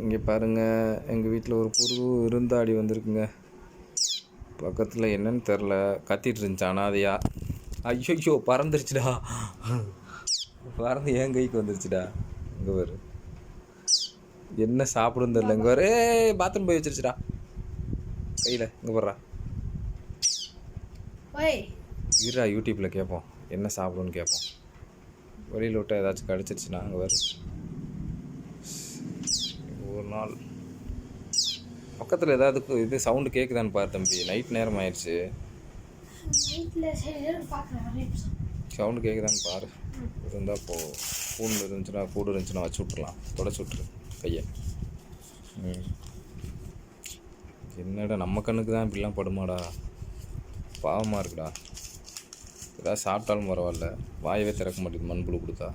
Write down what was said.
இங்கே பாருங்கள், எங்கள் வீட்டில் ஒரு புது விருந்தாடி வந்திருக்குங்க. பக்கத்தில் என்னன்னு தெரில, கத்திட்டு இருந்துச்சு அனாதையா. ஐயோ பறந்துருச்சுடா, பறந்து என் கைக்கு வந்துருச்சுடா. இங்கே வரு, என்ன சாப்பிடுன்னு தெரில. இங்கே வரு, பாத்ரூம் போய் வச்சிருச்சுடா கையில். இங்கே போடுறா, இருடா யூடியூப்பில் கேட்போம் என்ன சாப்பிடுன்னு கேட்போம். வெளியில் விட்டால் ஏதாச்சும் கடிச்சிருச்சுன்னா. அங்கே வரு, ஒரு நாள் பக்கத்தில் ஏதாவது இது சவுண்டு கேட்குதான்னு பாரு தம்பி. நைட் நேரம் ஆயிடுச்சு, சவுண்டு கேட்குதான்னு பாரு. இருந்தால் கூண்டு இருந்துச்சுன்னா வச்சு விட்றலாம். தொடச்சி விட்ரு கையை. என்னடா நம்ம கண்ணுக்கு தான் இப்படிலாம் படுமாடா, பாவமாக இருக்குடா. ஏதாவது சாப்பிட்டாலும் பரவாயில்ல, வாயவே திறக்க மாட்டேங்குது மண்புழு கொடுத்தா.